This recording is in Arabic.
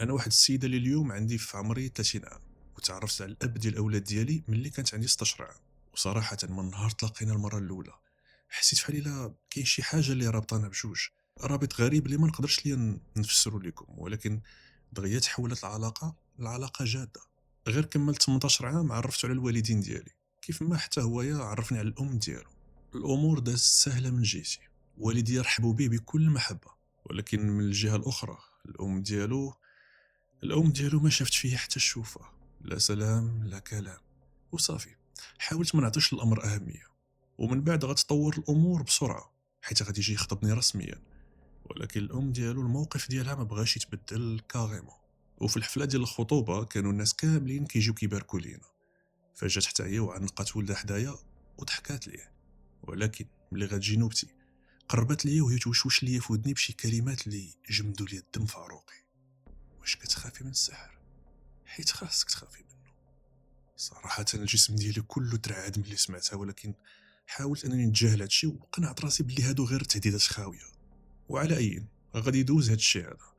انا واحد السيده اللي اليوم عندي في عمري 30 عام، وتعرفت على الاب ديال الاولاد ديالي ملي كانت عندي 16 عام. وصراحه من نهار تلاقينا المره الاولى حسيت بحال الا كاين شي حاجه اللي رابطانا بجوج، رابط غريب اللي ما نقدرش ليا نفسرو لكم، ولكن دغيا تحولت العلاقه لعلاقه جاده. غير كملت 18 عام عرفت على الوالدين ديالي، كيف ما حتى هويا عرفني على الام ديالو. الامور دازت سهله من جهتي، والدي رحبوا به بكل محبه، ولكن من الجهه الاخرى الام ديالو ما شافت فيه حتى الشوفه، لا سلام لا كلام، وصافي. حاولت ما نعطيش الامر اهميه، ومن بعد غتطور الامور بسرعه حيت غادي يجي يخطبني رسميا. ولكن الام ديالو الموقف ديالها ما بغاش يتبدل كاريمون. وفي الحفله ديال الخطوبه كانوا الناس كاملين كيجيو كيباركوا لينا، فجات حتى هي وعنقات ولدها حدايا وضحكات ليه. ولكن ملي غتجي نوبتي قربت ليا وهي توشوش ليا في ودني بشي كلمات اللي جمدوا لي الدم في عروقي. واش كتخافي من السحر؟ حيت خاصك تخافي منه. صراحة الجسم ديالي كله ترعد ملي سمعتها، ولكن حاولت انني نتجاهل هادشي وقنعت راسي بلي هادو غير تهديدات خاوية. وعلى اي غادي يدوز هادشي هذا.